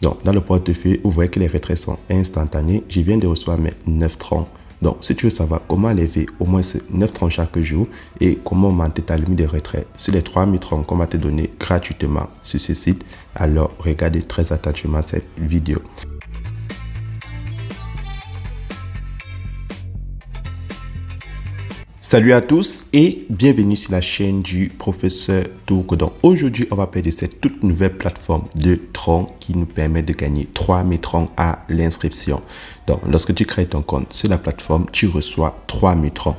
Donc, dans le portefeuille, vous voyez que les retraits sont instantanés. Je viens de recevoir mes 9 troncs. Donc, si tu veux savoir comment enlever au moins 9 troncs chaque jour et comment augmenter ta limite de retrait sur les 3000 troncs qu'on va te donner gratuitement sur ce site, alors regardez très attentivement cette vidéo. Salut à tous et bienvenue sur la chaîne du professeur Togo. Donc aujourd'hui, on va parler de cette toute nouvelle plateforme de troncs qui nous permet de gagner 3000 troncs à l'inscription. Donc lorsque tu crées ton compte sur la plateforme, tu reçois 3000 troncs.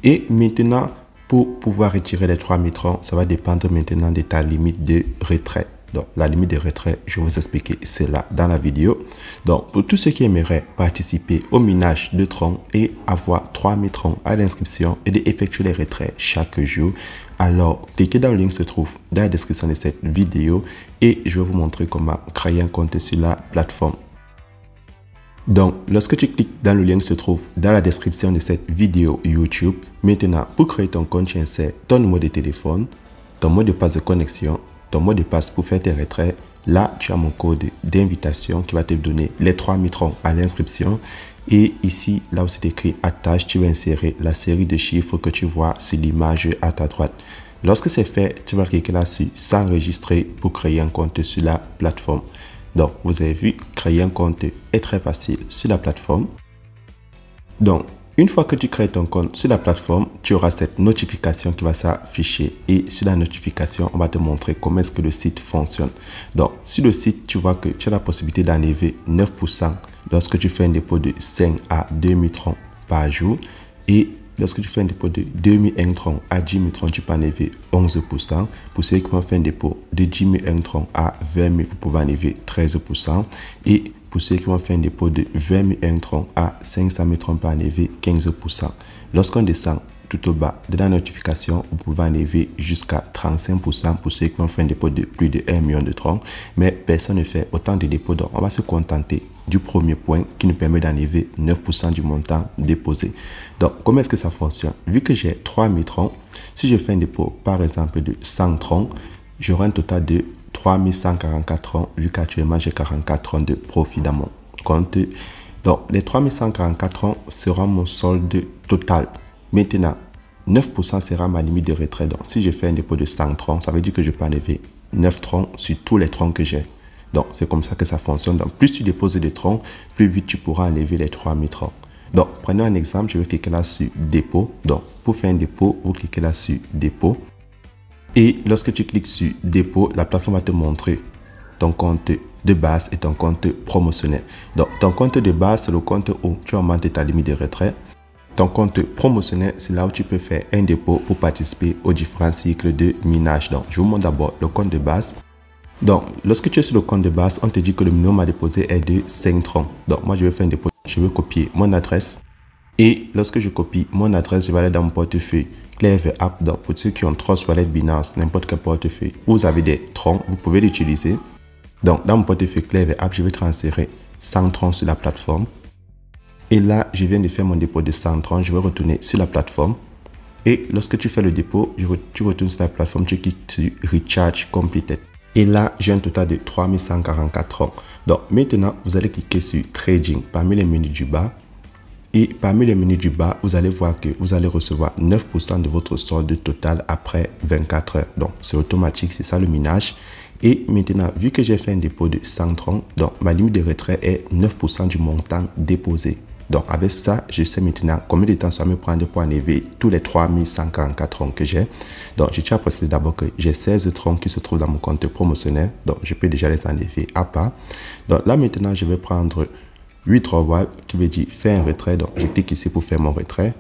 Et maintenant, pour pouvoir retirer les 3000 troncs, ça va dépendre maintenant de ta limite de retrait. Donc, la limite de retrait, je vais vous expliquer cela dans la vidéo. Donc, pour tous ceux qui aimeraient participer au minage de troncs et avoir 3000 troncs à l'inscription et d'effectuer les retraits chaque jour, alors cliquez dans le lien qui se trouve dans la description de cette vidéo et je vais vous montrer comment créer un compte sur la plateforme. Donc, lorsque tu cliques dans le lien qui se trouve dans la description de cette vidéo YouTube, maintenant, pour créer ton compte, tu insères ton numéro de téléphone, ton mot de passe de connexion, ton mot de passe pour faire tes retraits. Là, tu as mon code d'invitation qui va te donner les 3000 troncs à l'inscription. Et ici, là où c'est écrit attache, tu vas insérer la série de chiffres que tu vois sur l'image à ta droite. Lorsque c'est fait, tu vas cliquer là-dessus, s'enregistrer pour créer un compte sur la plateforme. Donc, vous avez vu, créer un compte est très facile sur la plateforme. Donc, une fois que tu crées ton compte sur la plateforme, tu auras cette notification qui va s'afficher et sur la notification, on va te montrer comment est-ce que le site fonctionne. Donc, sur le site, tu vois que tu as la possibilité d'enlever 9% lorsque tu fais un dépôt de 5 à 2000 troncs par jour et lorsque tu fais un dépôt de 2001 troncs à 10 000 troncs, tu peux enlever 11%. Pour ceux qui vont faire un dépôt de 10 001 troncs à 20 000, vous pouvez enlever 13%. Et pour ceux qui vont faire un dépôt de 20 001 troncs à 500 000 troncs, vous pouvez enlever 15%. Lorsqu'on descend tout au bas de la notification, vous pouvez enlever jusqu'à 35% pour ceux qui vont faire un dépôt de plus de 1 million de troncs. Mais personne ne fait autant de dépôts, donc on va se contenter du premier point qui nous permet d'enlever 9% du montant déposé. Donc, comment est-ce que ça fonctionne? Vu que j'ai 3000 troncs, si je fais un dépôt, par exemple, de 100 troncs, j'aurai un total de 3144 troncs, vu qu'actuellement, j'ai 44 troncs de profit dans mon compte. Donc, les 3144 troncs sera mon solde total. Maintenant, 9% sera ma limite de retrait. Donc, si je fais un dépôt de 100 troncs, ça veut dire que je peux enlever 9 troncs sur tous les troncs que j'ai. Donc, c'est comme ça que ça fonctionne. Donc, plus tu déposes des troncs, plus vite tu pourras enlever les 3000 troncs. Donc, prenons un exemple. Je vais cliquer là sur dépôt. Donc, pour faire un dépôt, vous cliquez là sur dépôt. Et lorsque tu cliques sur dépôt, la plateforme va te montrer ton compte de base et ton compte promotionnel. Donc, ton compte de base, c'est le compte où tu augmentes ta limite de retrait. Ton compte promotionnel, c'est là où tu peux faire un dépôt pour participer aux différents cycles de minage. Donc, je vous montre d'abord le compte de base. Donc, lorsque tu es sur le compte de base, on te dit que le minimum à déposer est de 5 troncs. Donc, moi, je vais faire un dépôt. Je vais copier mon adresse. Et lorsque je copie mon adresse, je vais aller dans mon portefeuille Clever App. Donc, pour ceux qui ont 3 wallets Binance, n'importe quel portefeuille, vous avez des troncs, vous pouvez l'utiliser. Donc, dans mon portefeuille Clever App, je vais transférer 100 troncs sur la plateforme. Et là, je viens de faire mon dépôt de 100 troncs. Je vais retourner sur la plateforme. Et lorsque tu fais le dépôt, tu retournes sur la plateforme, tu cliques sur Recharge Completed. Et là, j'ai un total de 3144 troncs. Donc, maintenant, vous allez cliquer sur Trading parmi les menus du bas. Et parmi les menus du bas, vous allez voir que vous allez recevoir 9% de votre solde total après 24 heures. Donc, c'est automatique, c'est ça le minage. Et maintenant, vu que j'ai fait un dépôt de 100 troncs, donc ma limite de retrait est 9% du montant déposé. Donc, avec ça, je sais maintenant combien de temps ça me prend pour enlever tous les 3144 troncs que j'ai. Donc, je tiens à préciser d'abord que j'ai 16 troncs qui se trouvent dans mon compte promotionnel. Donc, je peux déjà les enlever à part. Donc, là, maintenant, je vais prendre 8 revolts qui veut dire faire un retrait. Donc, je clique ici pour faire mon retrait.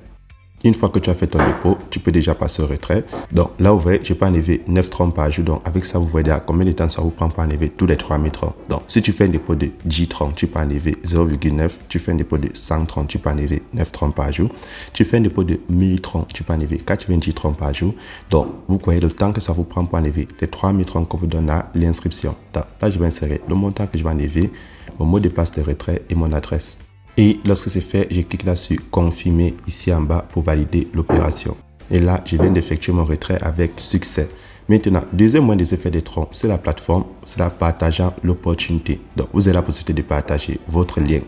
Une fois que tu as fait ton dépôt, tu peux déjà passer au retrait. Donc là, vous voyez, je peux enlever 9 troncs par jour. Donc avec ça, vous voyez déjà combien de temps ça vous prend pour enlever tous les 3000 troncs. Donc si tu fais un dépôt de 10 troncs, tu peux enlever 0,9. Tu fais un dépôt de 100 troncs, tu peux enlever 9 troncs par jour. Tu fais un dépôt de 1000 troncs, tu peux enlever 90 troncs par jour. Donc vous voyez le temps que ça vous prend pour enlever les 3000 troncs qu'on vous donne à l'inscription. Donc là, je vais insérer le montant que je vais enlever, mon mot de passe de retrait et mon adresse. Et lorsque c'est fait, je clique là sur confirmer ici en bas pour valider l'opération. Et là, je viens d'effectuer mon retrait avec succès. Maintenant, deuxième moyen de se faire des troncs sur la plateforme, c'est en partageant l'opportunité. Donc, vous avez la possibilité de partager votre lien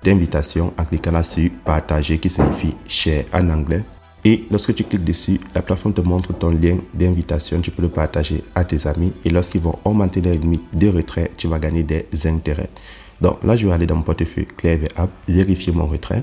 d'invitation en cliquant là sur partager qui signifie share en anglais. Et lorsque tu cliques dessus, la plateforme te montre ton lien d'invitation. Tu peux le partager à tes amis et lorsqu'ils vont augmenter les limites de retrait, tu vas gagner des intérêts. Donc là, je vais aller dans mon portefeuille Clever App, vérifier mon retrait.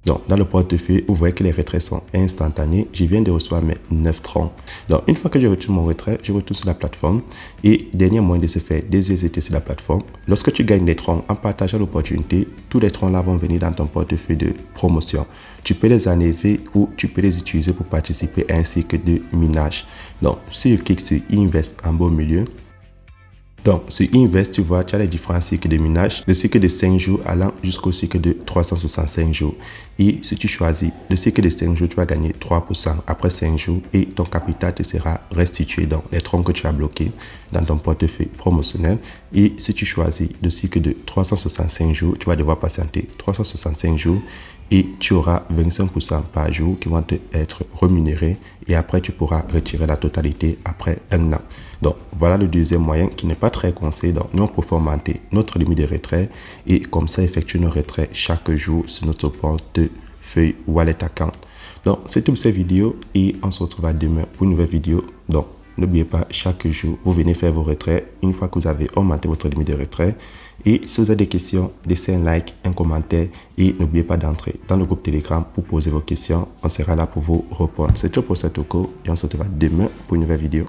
Donc, dans le portefeuille, vous voyez que les retraits sont instantanés. Je viens de recevoir mes 9 troncs. Donc, une fois que je retourne mon retrait, je retourne sur la plateforme. Et dernier moyen de se faire des USDT sur la plateforme. Lorsque tu gagnes des troncs en partageant l'opportunité, tous les troncs là vont venir dans ton portefeuille de promotion. Tu peux les enlever ou tu peux les utiliser pour participer à un cycle de minage. Donc, si je clique sur Invest en bas au milieu, donc, sur Invest, tu vois, tu as les différents cycles de minage, le cycle de 5 jours allant jusqu'au cycle de 365 jours. Et si tu choisis le cycle de 5 jours, tu vas gagner 3% après 5 jours et ton capital te sera restitué, donc les troncs que tu as bloqués dans ton portefeuille promotionnel. Et si tu choisis le cycle de 365 jours, tu vas devoir patienter 365 jours et tu auras 25% par jour qui vont te être rémunérés et après tu pourras retirer la totalité après un an. Donc voilà le deuxième moyen qui n'est pas très conseillé. Donc nous on préfère augmenter notre limite de retrait et comme ça effectuer nos retraits chaque jour sur notre portefeuille Wallet Account. Donc c'est tout pour cette vidéo et on se retrouve demain pour une nouvelle vidéo. Donc n'oubliez pas, chaque jour, vous venez faire vos retraits une fois que vous avez augmenté votre limite de retrait. Et si vous avez des questions, laissez un like, un commentaire et n'oubliez pas d'entrer dans le groupe Telegram pour poser vos questions. On sera là pour vous répondre. C'est tout pour cette vidéo et on se retrouve demain pour une nouvelle vidéo.